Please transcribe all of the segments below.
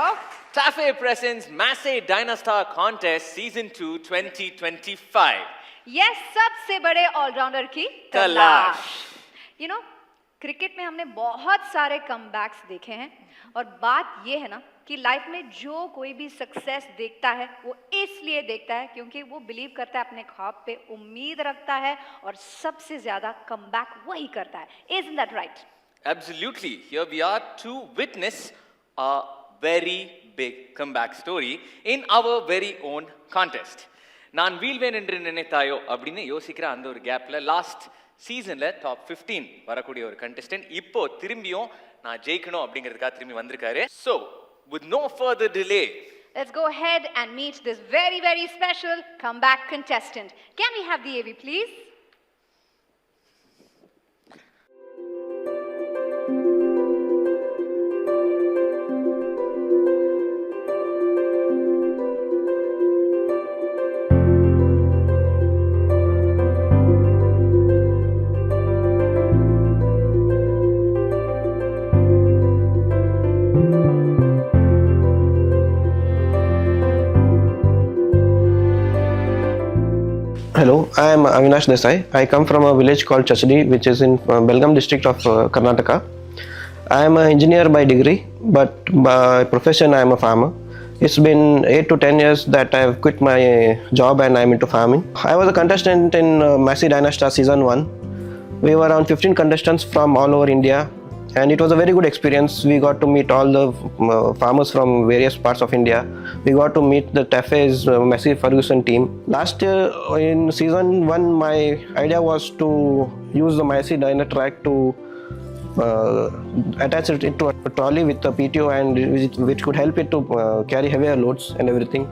of Tafe presents Massey DYNASTAR Contest Season 2 2025. Yes, सबसे बड़े allrounder की तलाश. You know, क्रिकेट में हमने बहुत सारे कमबैक्स देखे हैं और बात ये है ना कि लाइफ में जो कोई भी सक्सेस देखता है वो इसलिए देखता है क्योंकि वो बिलीव करता है, अपने ख्वाब पे उम्मीद रखता है और सबसे ज्यादा कमबैक वही करता है. Isn't that right? Absolutely. Here we are to witness a very big comeback story in our very own contest. நான் வீழ்வேன் என்று நினைத்தாயோ அப்படின்னு யோசிக்கிற அந்த ஒரு கேப்ல லாஸ்ட் சீசன்ல டாப் 15 வரக்கூடிய ஒரு கண்டெஸ்டன்ட் இப்போ திரும்பியும் நான் ஜெயிக்கணும் அப்படிங்கிறதுக்காக திரும்பி வந்திருக்காரு. So with no further delay, let's go ahead and meet this very, very special comeback contestant. Can we have the AV, please? Hello, I am Avinash Desai. I come from a village called Chachdi, which is in Belgaum district of Karnataka. I am an engineer by degree, but by profession I am a farmer. It's been 8 to 10 years that I have quit my job and I am into farming. I was a contestant in Massey DYNASTAR Season 1. We were around 15 contestants from all over India. And it was a very good experience. We got to meet all the farmers from various parts of India. We got to meet the Tafe's Massey Ferguson team. Last year in season 1, my idea was to use the Massey Dyna track to attach it into a trolley with a PTO and which could help it to carry heavier loads and everything.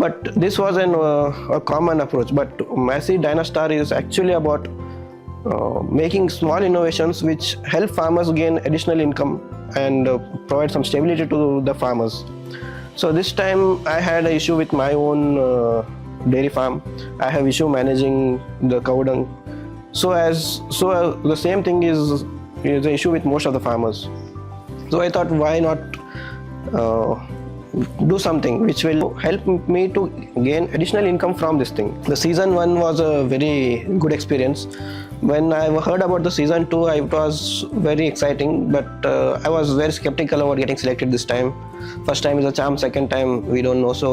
But this was a common approach. But Massey DYNASTAR is actually about making small innovations which help farmers gain additional income and provide some stability to the farmers. So this time I had an issue with my own dairy farm. I have issue managing the cow dung. So the same thing is an issue with most of the farmers. So I thought, why not do something which will help me to gain additional income from this thing. The season 1 was a very good experience. When I heard about the season 2, it was very exciting, but I was very skeptical about getting selected this time. First time is a charm, second time we don't know. So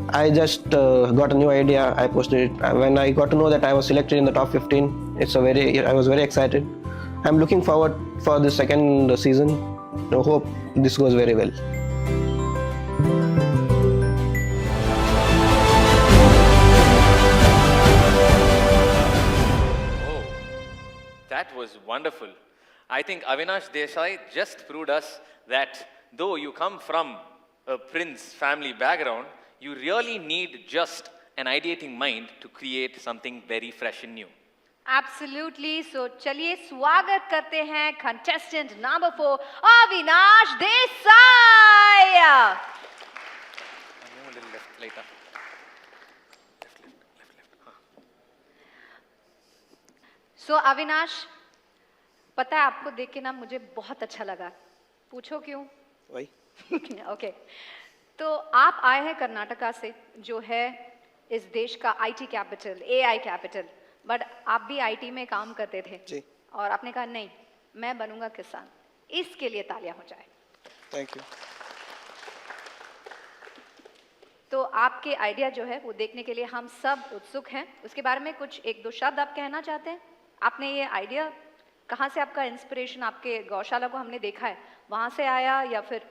I just got a new idea, I posted it. When I got to know that I was selected in the top 15, I was very excited. I'm looking forward for the second season. I hope this goes very well. that was wonderful. I think Avinash Desai just proved us that though you come from a prince family background, you really need just an ideating mind to create something very fresh and new. Absolutely. So चलिए स्वागत करते हैं contestant number 4 Avinash Desai. Move a little left later. Left. So Avinash, पता है आपको देख के ना मुझे बहुत अच्छा लगा. पूछो क्यों? Why? Okay. तो आप आए हैं कर्नाटका से जो है इस देश का IT capital, AI capital. But आप भी आईटी में काम करते थे जी. और आपने कहा नहीं, मैं बनूंगा किसान. इसके लिए तालियां हो जाए. Thank you. तो आपके आइडिया जो है वो देखने के लिए हम सब उत्सुक हैं. उसके बारे में कुछ एक दो शब्द आप कहना चाहते हैं? आपने ये आइडिया कहाँ से, आपका इंस्पिरेशन आपके गौशाला को हमने देखा है वहाँ से आया या फिर?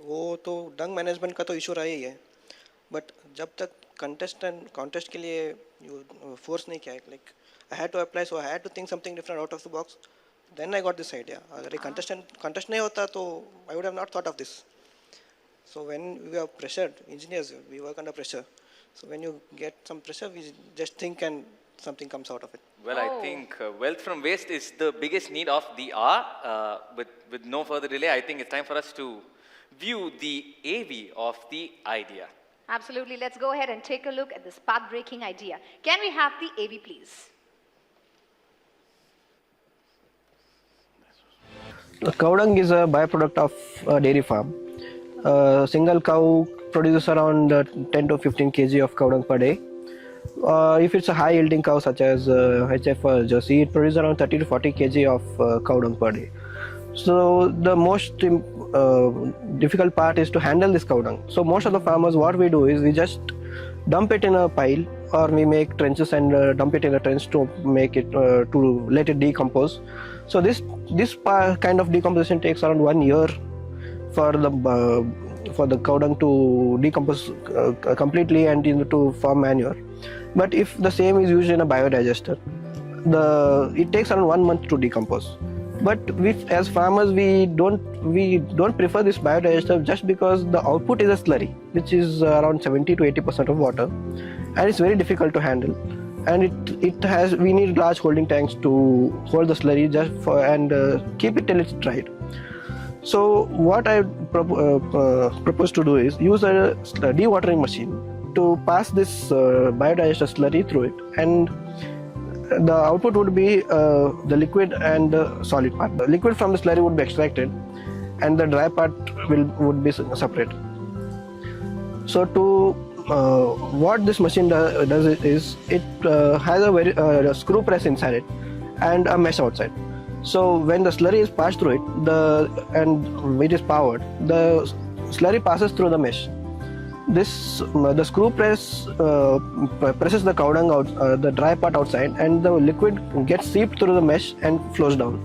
वो तो डंग मैनेजमेंट का तो इशू रहा ही है, बट जब तक कॉन्टेस्ट के लिए फोर्स नहीं किया है, like I had to apply, so I had to think something different out of the box. Then I got this idea. अगर ये कॉन्टेस्ट नहीं होता तो I would have not thought of this. So when we are pressured, engineers we work under pressure. So when you get some pressure, we just think and something comes out of it. Well, I think wealth from waste is the biggest need of the hour. With no further delay, I think it's time for us to view the AV of the idea. Absolutely. Let's go ahead and take a look at this path-breaking idea. Can we have the AV, please? The cow dung is a byproduct of a dairy farm. A single cow produces around 10 to 15 kg of cow dung per day. If it's a high yielding cow such as HF or Jersey, it produces around 30 to 40 kg of cow dung per day. So the most difficult part is to handle this cow dung. So most of the farmers, what we do is we just dump it in a pile, or we make trenches and dump it in a trench to make it to let it decompose. So this kind of decomposition takes around 1 year for the cow dung to decompose completely and to form manure. But if the same is used in a biodigester, it takes around 1 month to decompose. But as farmers, we don't prefer this biodigester just because the output is a slurry, which is around 70 to 80% of water, and it's very difficult to handle. And we need large holding tanks to hold the slurry and keep it till it's dried. So what I propose to do is use a dewatering machine to pass this biodigester slurry through it, and the output would be the liquid and the solid part. The liquid from the slurry would be extracted, and the dry part would be separate. So what this machine does is it has a screw press inside it and a mesh outside. So when the slurry is passed through it, and it is powered, the slurry passes through the mesh. The screw press presses the cow dung out, the dry part outside, and the liquid gets seeped through the mesh and flows down.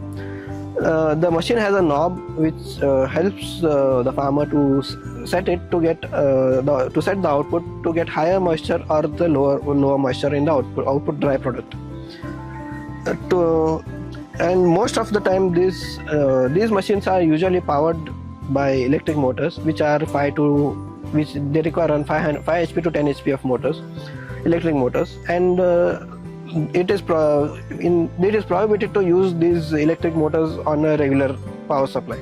The machine has a knob which helps the farmer to set it to set the output to get higher moisture or the lower moisture in the output dry product. And most of the time these machines are usually powered by electric motors, which they require around 5 HP to 10 HP of motors, electric motors, and it is prohibited to use these electric motors on a regular power supply.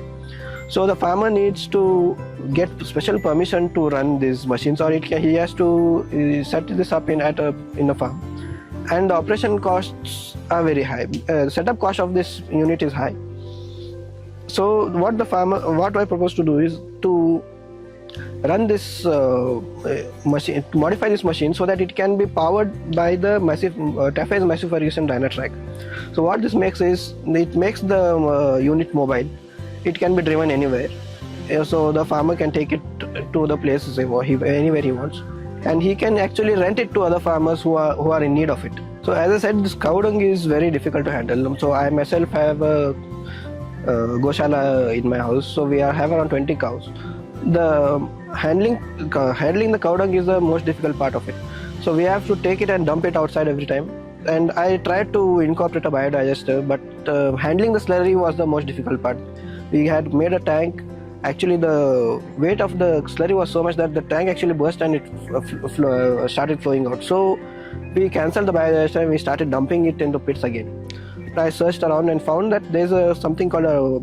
So the farmer needs to get special permission to run these machines, or he has to set this up in a farm. And the operation costs are very high. Setup cost of this unit is high. So what I propose to do is to run this machine, to modify this machine so that it can be powered by the Massey Ferguson dyna track. So what this makes is, it makes the unit mobile. It can be driven anywhere. So the farmer can take it to the places anywhere he wants, and he can actually rent it to other farmers who are in need of it. So as I said, this cow dung is very difficult to handle. So I myself have a goshala in my house. So we have around 20 cows. The handling the cow dung is the most difficult part of it. So we have to take it and dump it outside every time. And I tried to incorporate a biodigester, but handling the slurry was the most difficult part. We had made a tank. Actually, the weight of the slurry was so much that the tank actually burst and it started flowing out. So we cancelled the biodigester and we started dumping it into pits again. I searched around and found that there's something called a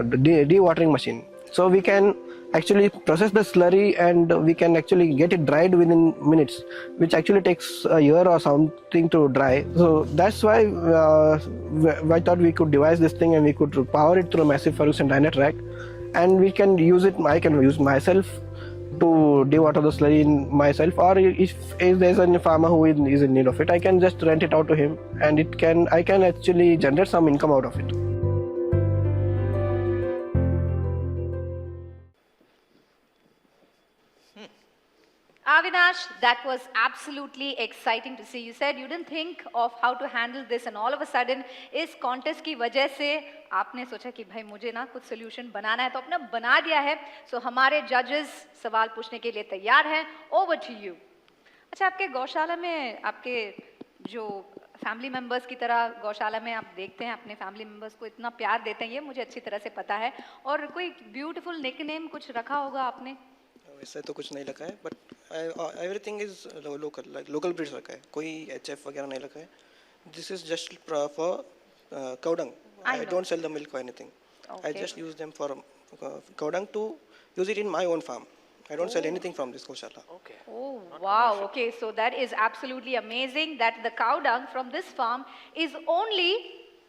dewatering machine. So we can actually process the slurry and we can actually get it dried within minutes, which actually takes a year or something to dry. So that's why I thought we could devise this thing and we could power it through a Massey Ferguson dyna track, and we can use it. I can use myself to dewater the slurry myself, or if there's a farmer who is in need of it, I can just rent it out to him, and I can actually generate some income out of it. Avinash, that was absolutely exciting to see. You said you didn't think of how to handle this, and all of a sudden इस contest की वजह से आपने सोचा कि भाई मुझे ना कुछ solution बनाना है, तो आपने बना दिया है. So हमारे judges सवाल पूछने के लिए तैयार हैं. Over to you. अच्छा, आपके गौशाला में आपके जो फैमिली मेंबर्स की तरह गौशाला में आप देखते हैं अपने फैमिली मेंबर्स को इतना प्यार देते हैं, ये मुझे अच्छी तरह से पता है. और कोई ब्यूटीफुल निकनेम कुछ रखा होगा आपने? वैसे तो कुछ नहीं रखा है, but everything is local, like local breeds रखा है. कोई HF वगैरह नहीं रखा है. This is just for cow dung. I don't sell the milk or anything. Okay. I just use them for cow dung to use it in my own farm. I don't sell anything from this goshala. Okay. Oh, wow. Okay, so that is absolutely amazing that the cow dung from this farm is only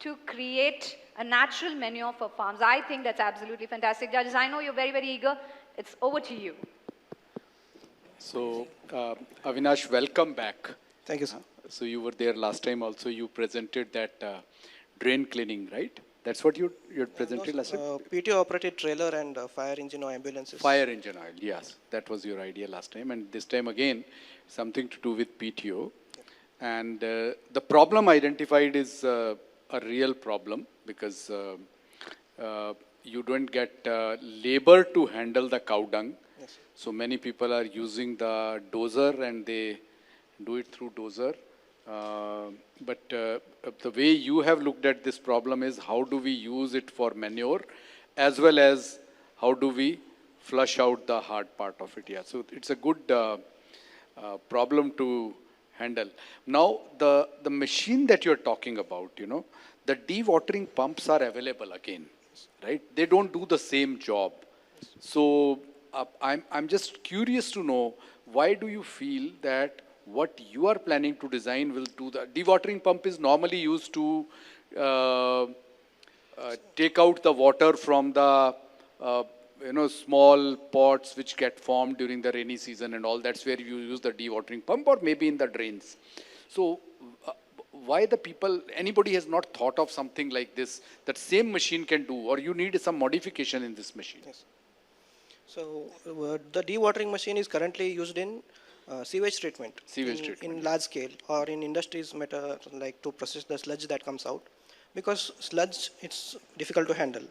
to create a natural manure for farms. I think that's absolutely fantastic. Judges, I know you're very, very eager. It's over to you. So, Avinash, welcome back. Thank you, sir. So you were there last time also. You presented that drain cleaning, right? That's what you presented last time? PTO operated trailer and fire engine or ambulances. Fire engine oil, yes. That was your idea last time. And this time again, something to do with PTO. And the problem identified is a real problem because you don't get labor to handle the cow dung. Yes. So many people are using the dozer and they do it through dozer. But the way you have looked at this problem is how do we use it for manure as well as how do we flush out the hard part of it. Yeah, so it's a good problem to handle. Now, the machine that you're talking about, you know, the dewatering pumps are available again, right? They don't do the same job. So I'm just curious to know, why do you feel that what you are planning to design will do the dewatering pump is normally used to take out the water from the small pots which get formed during the rainy season and all. That's where you use the dewatering pump, or maybe in the drains. So why the people, anybody has not thought of something like this that same machine can do, or you need some modification in this machine? Yes. So the dewatering machine is currently used in sewage treatment. In large scale, or in industries like to process the sludge that comes out, because sludge, it's difficult to handle.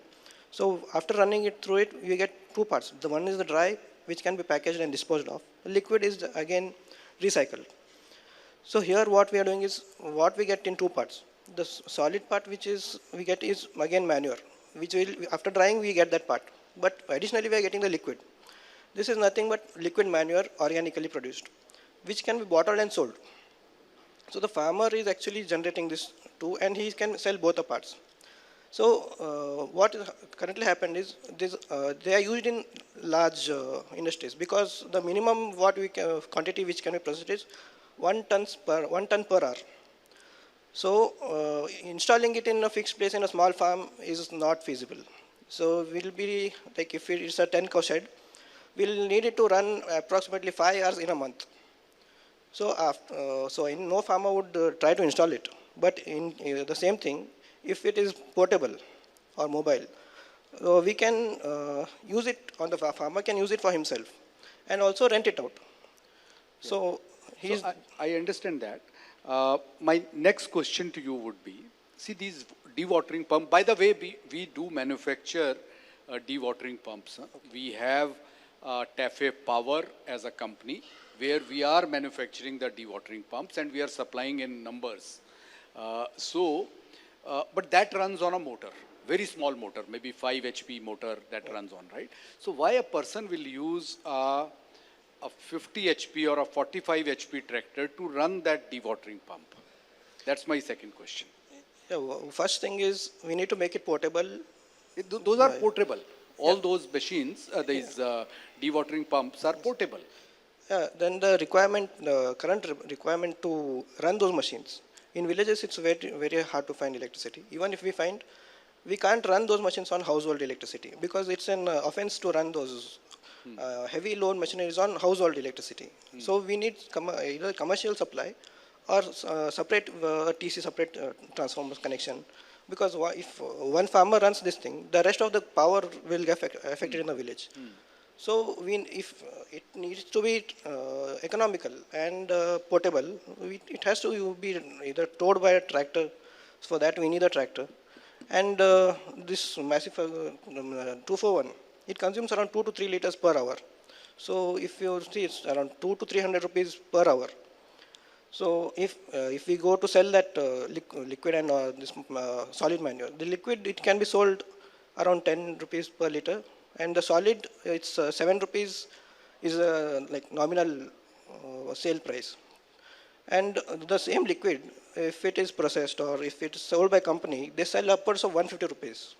So after running it through it, you get two parts. The one is the dry, which can be packaged and disposed of. The liquid is again recycled. So here what we are doing is, what we get in two parts. The solid part which is we get is again manure, which will, after drying we get that part. But additionally we are getting the liquid. This is nothing but liquid manure organically produced, which can be bottled and sold. So the farmer is actually generating this too, and he can sell both the parts. So what is currently happened is this, they are used in large industries, because the minimum quantity which can be processed is 1 ton per hour. So installing it in a fixed place in a small farm is not feasible. So we'll be like, if it's a 10 cow shed, we'll need it to run approximately 5 hours in a month. So no farmer would try to install it. But in the same thing, if it is portable or mobile, we can use it, on the farmer can use it for himself and also rent it out. So I understand that. My next question to you would be, see these dewatering pump, by the way, we do manufacture dewatering pumps. Huh? Okay. We have Tafe Power as a company where we are manufacturing the dewatering pumps and we are supplying in numbers. But that runs on a motor, very small motor, maybe 5 HP motor that runs on, right? So why a person will use a 50 HP or a 45 HP tractor to run that dewatering pump? That's my second question. Yeah, first thing is we need to make it portable. Those are portable. All those machines, these dewatering pumps are portable. Then the current requirement to run those machines. In villages, it's very, very hard to find electricity. Even if we find, we can't run those machines on household electricity, because it's an offense to run those heavy load machineries on household electricity. So we need either commercial supply or separate TC, separate transformer connection. Because if one farmer runs this thing, the rest of the power will get affected in the village. So if it needs to be economical and portable, it has to be either towed by a tractor. For that we need a tractor. And this Massey 241, it consumes around 2 to 3 liters per hour. So if you see, it's around 200 to 300 rupees per hour. So if we go to sell that liquid and this solid manure, the liquid, it can be sold around 10 rupees per liter, and the solid, it's 7 rupees is like nominal sale price. And the same liquid, if it is processed or if it is sold by company, they sell upwards of 150 rupees.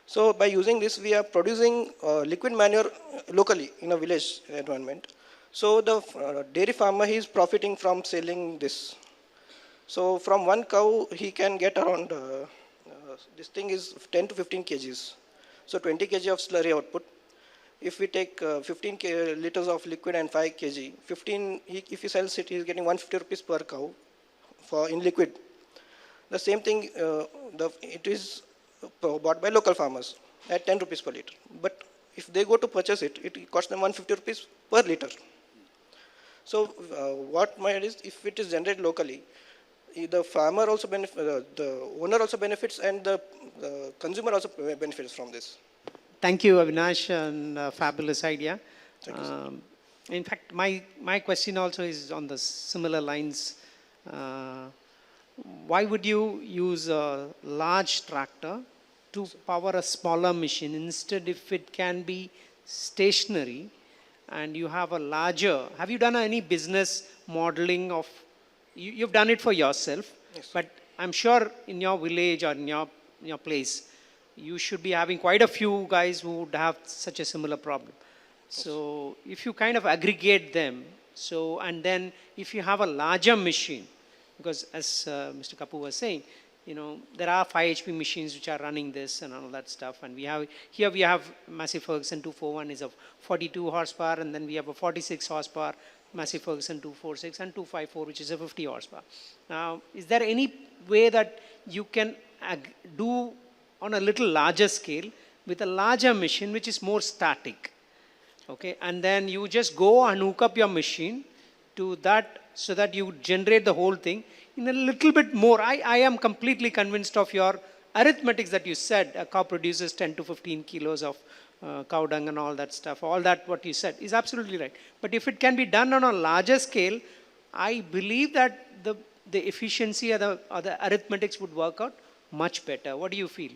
So by using this, we are producing liquid manure locally in a village environment. So the dairy farmer, he is profiting from selling this. So from one cow, he can get around, this thing is 10 to 15 kgs. So 20 kg of slurry output. if we take 15 liters of liquid and 5 kg, if he sells it, he's getting 150 rupees per cow for in liquid. The same thing, it is bought by local farmers at 10 rupees per liter. But if they go to purchase it, it costs them 150 rupees per liter. So what my is, if it is generated locally, the farmer also the owner also benefits, and the consumer also benefits from this. Thank you, Avinash, and fabulous idea. Thank you, sir. In fact, my question also is on the similar lines. Why would you use a large tractor to power a smaller machine? Instead, if it can be stationary and you have a larger, have you done any business modeling of, you've done it for yourself, Yes. but I'm sure in your village or in your place, you should be having quite a few guys who would have such a similar problem. So if you kind of aggregate them, so, and then if you have a larger machine, because as Mr. Kapoor was saying, you know, there are 5 HP machines which are running this and all that stuff. And we have, here we have Massey Ferguson 241 is a 42 horsepower, and then we have a 46 horsepower Massey Ferguson 246 and 254, which is a 50 horsepower. Now, is there any way that you can do on a little larger scale with a larger machine which is more static? Okay, and then you just go and hook up your machine to that so that you generate the whole thing in a little bit more. I am completely convinced of your arithmetics that you said. A cow produces 10 to 15 kilos of cow dung and all that stuff. All that what you said is absolutely right. But if it can be done on a larger scale, I believe that the efficiency or the arithmetics would work out much better. What do you feel?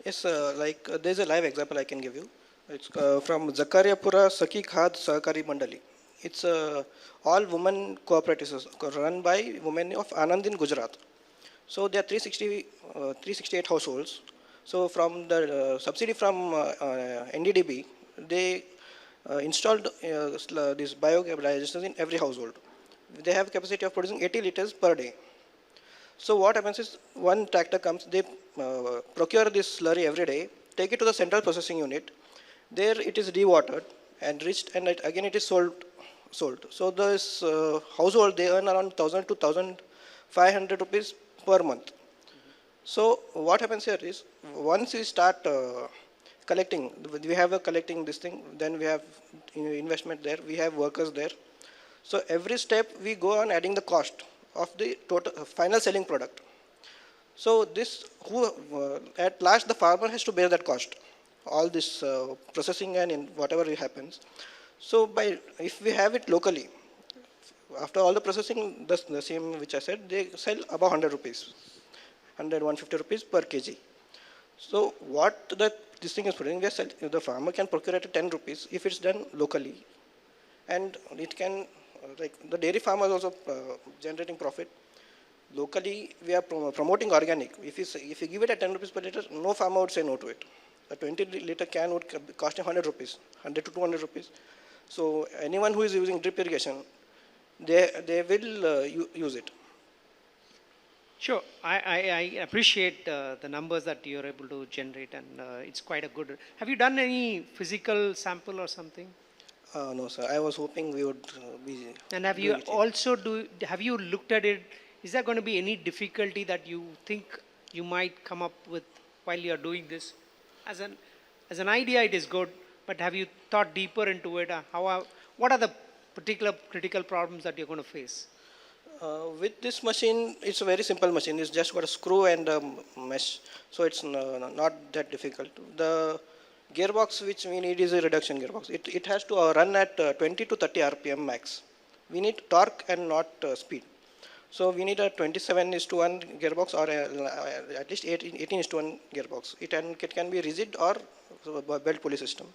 Yes, there's a live example I can give you. It's from Zakariapura Sakhi Khad Sahakari Mandali. It's all women cooperatives run by women of Anand in Gujarat. So there are 368 households. So from the subsidy from NDDB, they installed these biodigesters in every household. They have capacity of producing 80 liters per day. So what happens is, one tractor comes, they procure this slurry every day, take it to the central processing unit. There it is dewatered and enriched, and again it is sold. So this household, they earn around 1,000 to 1,500 rupees per month. So what happens here is, once we start collecting, we have a collecting this thing, then we have investment there, we have workers there. So every step we go on adding the cost of the total final selling product. So this, at last the farmer has to bear that cost, all this processing and whatever happens. So if we have it locally, after all the processing, the same which I said, they sell about 100 rupees, 150 rupees per kg. So what this thing is putting, the farmer can procure it at 10 rupees if it's done locally. And it can, like the dairy farmer is also generating profit. Locally, we are promoting organic. If you give it at 10 rupees per liter, no farmer would say no to it. A 20 liter can would cost him 100 rupees, 100 to 200 rupees. So anyone who is using drip irrigation, they will use it. Sure, I appreciate the numbers that you're able to generate, and it's quite a good. Have you done any physical sample or something? No, sir. I was hoping we would be. And have you also have you looked at it? Is there going to be any difficulty that you think you might come up with while you're doing this? As an idea, it is good, but have you thought deeper into it? What are the particular critical problems that you're going to face? With this machine, it's a very simple machine. It's just got a screw and a mesh, so it's not that difficult. The gearbox which we need is a reduction gearbox. It has to run at 20 to 30 RPM max. We need torque and not speed. So we need a 27:1 gearbox, or at least 18:1 gearbox. It can be rigid or belt pulley system.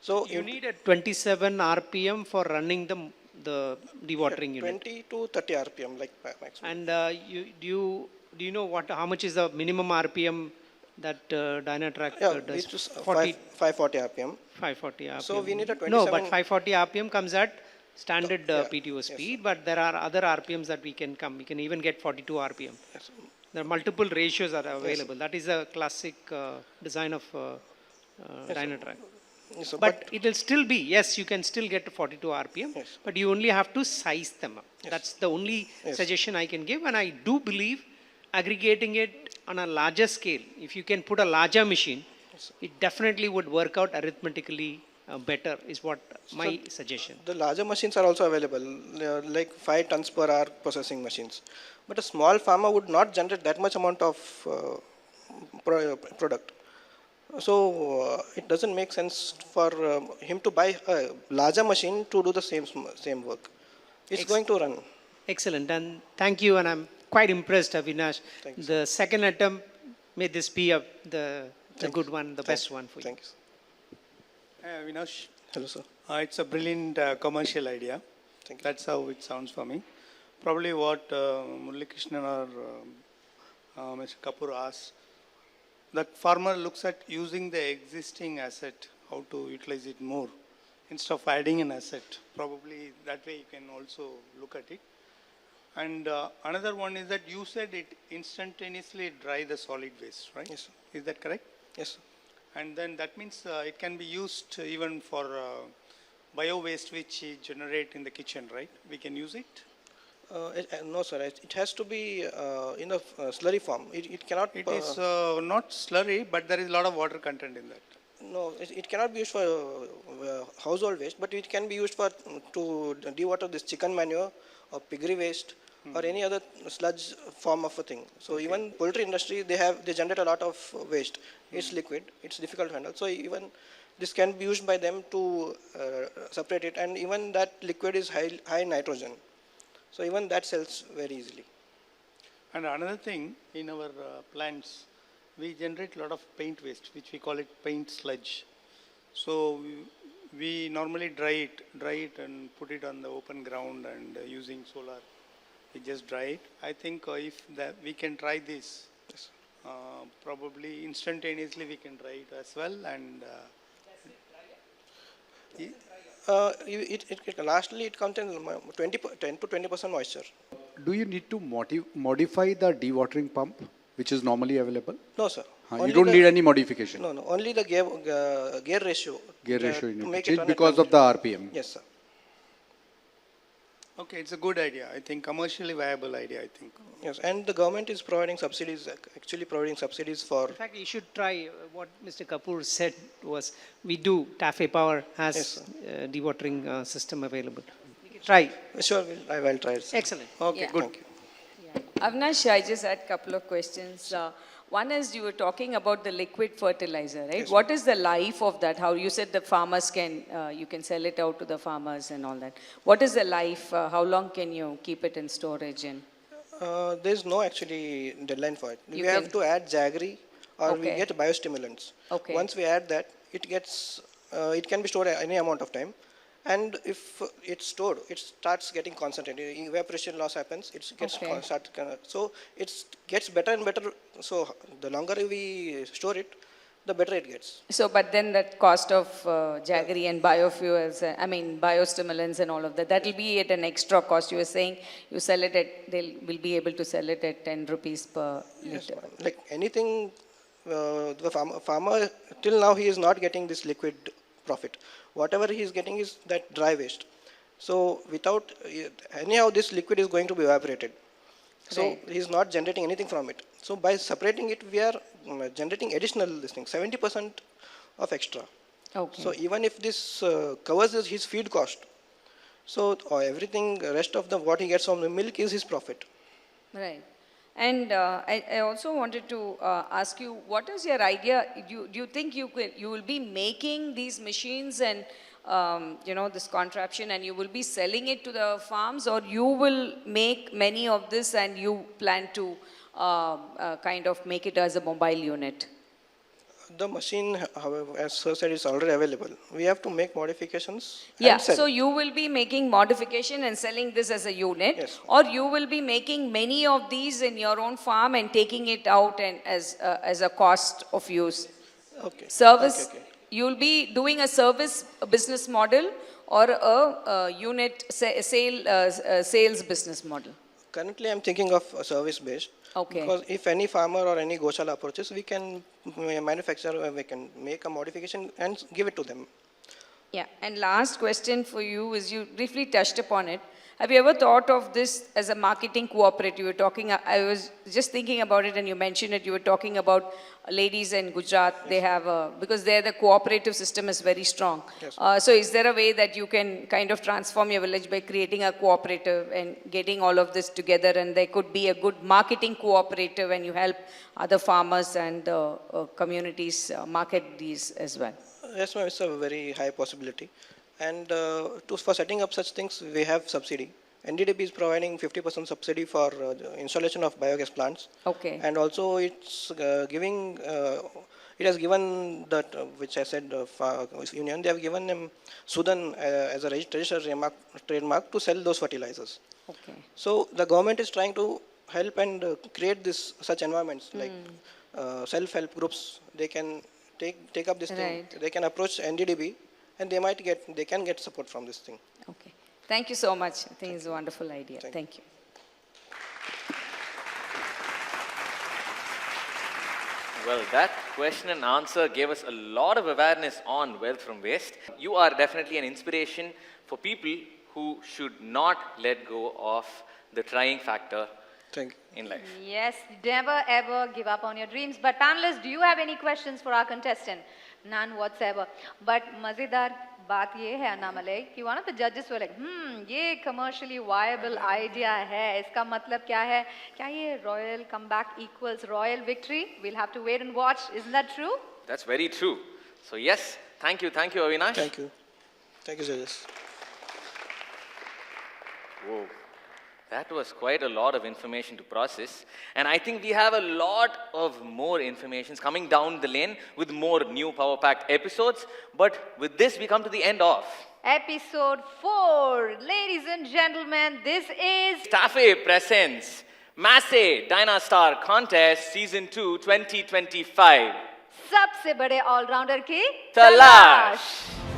So you need a 27 RPM for running the dewatering unit. 20 to 30 RPM, like max. And do you know how much is the minimum RPM that DynaTrack does? It's 540 RPM. 540 RPM. So we need a 27. No, but 540 RPM comes at standard PTO speed, but there are other RPMs that we can come. We can even get 42 RPM. Yes. There are multiple ratios that are available. That is a classic design of DynaTrack. Yes, sir, But it will still be, yes, you can still get to 42 RPM, Yes. but you only have to size them up. Yes. That's the only Yes. suggestion I can give. And I do believe aggregating it on a larger scale, if you can put a larger machine, it definitely would work out arithmetically better, is what my suggestion. the larger machines are also available, like 5 tons per hour processing machines. But a small farmer would not generate that much amount of product. So it doesn't make sense for him to buy a larger machine to do the same work. It's going to run. Excellent, and thank you, and I'm quite impressed, Avinash. Thank you, The second attempt, may this be the good one, the best one for you. Thank you. Hi, Avinash. Hello, sir. It's a brilliant commercial idea. Thank you. That's how it sounds for me. Probably what Murali Krishnan or Mr. Kapoor asked, that farmer looks at using the existing asset, how to utilize it more, instead of adding an asset. Probably that way you can also look at it. And another one is that you said it instantaneously dry the solid waste, right? Yes, sir. Is that correct? Yes, sir. And then that means it can be used even for bio waste which you generate in the kitchen, right? We can use it? No, sir. It has to be in a slurry form. It cannot. It is not slurry, but there is a lot of water content in that. No, it cannot be used for household waste, but it can be used for to dewater this chicken manure or piggery waste or any other sludge form of a thing. So even poultry industry, they generate a lot of waste. It's liquid. It's difficult to handle. So even this can be used by them to separate it, and even that liquid is high in nitrogen. So even that sells very easily. And another thing, in our plants, we generate a lot of paint waste, which we call it paint sludge. So we normally dry it and put it on the open ground, and using solar, we just dry it. I think if we can try this, probably instantaneously we can dry it as well. And Lastly, it contains 10 to 20% moisture. Do you need to modify the dewatering pump, which is normally available? No, sir. You don't need any modification. No, only the gear ratio. Gear ratio you to need make to it change run because at of the RPM. Yes, sir. okay, it's a good idea. I think commercially viable idea, I think. Yes, and the government is providing subsidies, actually providing subsidies for. In fact, you should try what Mr. Kapoor said was, we do, TAFE Power has Yes, dewatering system available. We can try. Sure, I will try it, sir. Excellent. Okay, Yeah. good. Thank you. Avinash, I just had a couple of questions. One is you were talking about the liquid fertilizer, right? Yes. What is the life of that? How you said the farmers can, you can sell it out to the farmers and all that. What is the life? How long can you keep it in storage? And There's no actually deadline for it. You We have can- to add jaggery or we Okay. get biostimulants. Okay. Once we add that, it can be stored any amount of time. And if it's stored, it starts getting concentrated. Evaporation loss happens. It gets Okay. so it gets better and better. So the longer we store it, the better it gets. so, but then that cost of jaggery and biofuels, biostimulants and all of that, that will be at an extra cost. You were saying you sell it at, they will be able to sell it at 10 rupees per Yes, liter. like anything, the farmer till now he is not getting this liquid profit. Whatever he is getting is that dry waste. So without anyhow, this liquid is going to be evaporated. So Right. he is not generating anything from it. So by separating it, we are generating additional this thing, 70% of extra. Okay. So even if this covers his feed cost, so everything rest of the what he gets from the milk is his profit. Right. And I also wanted to ask you, what is your idea? Do you think you will be making these machines and this contraption, and you will be selling it to the farms, or you will make many of this and you plan to kind of make it as a mobile unit? The machine, however, as Sir said, is already available. We have to make modifications. Yeah, and sell. so you will be making modification and selling this as a unit, Yes. or you will be making many of these in your own farm and taking it out and as a cost of use. Okay. Service, Okay. you will be doing a service business model or a unit sales business model. Currently, I'm thinking of a service-based. Okay. Because if any farmer or any goshala approaches, we can manufacture, we can make a modification and give it to them. Yeah, and last question for you is, you briefly touched upon it. Have you ever thought of this as a marketing cooperative? You were talking, I was just thinking about it and you mentioned it, you were talking about ladies in Gujarat, they have because there the cooperative system is very strong. Yes. So is there a way that you can kind of transform your village by creating a cooperative and getting all of this together, and there could be a good marketing cooperative and you help other farmers and communities market these as well? Yes, ma'am, it's a very high possibility. And for setting up such things, we have subsidy. NDDB is providing 50% subsidy for the installation of biogas plants. Okay. And also it's it has given that, which I said, union, they have given them Sudan as a registered trademark to sell those fertilizers. Okay. So the government is trying to help and create such environments like self-help groups. They can take up this thing. Right. They can approach NDDB and they can get support from this thing. Okay. Thank you so much. I think it's a wonderful idea. Thank you. Well, that question and answer gave us a lot of awareness on wealth from waste. You are definitely an inspiration for people who should not let go of the trying factor Thank you. in life. Yes, never ever give up on your dreams. But panelists, do you have any questions for our contestant? None whatsoever. But mazedar बात ये है अन्नामलई कि one of the judges were like, ये commercially viable idea है, इसका मतलब क्या है? क्या ये royal comeback equals royal victory? We'll have to wait and watch. Isn't that true? That's very true. So yes, thank you, Avinash. Thank you. Thank you, judges. Whoa. That was quite a lot of information to process. And I think we have a lot of more information coming down the lane with more new Power Pack episodes. But with this, we come to the end of Episode 4. Ladies and gentlemen, this is Staffy presents Massey DYNASTAR Contest Season 2 2025. सबसे बड़े allrounder की Talaash.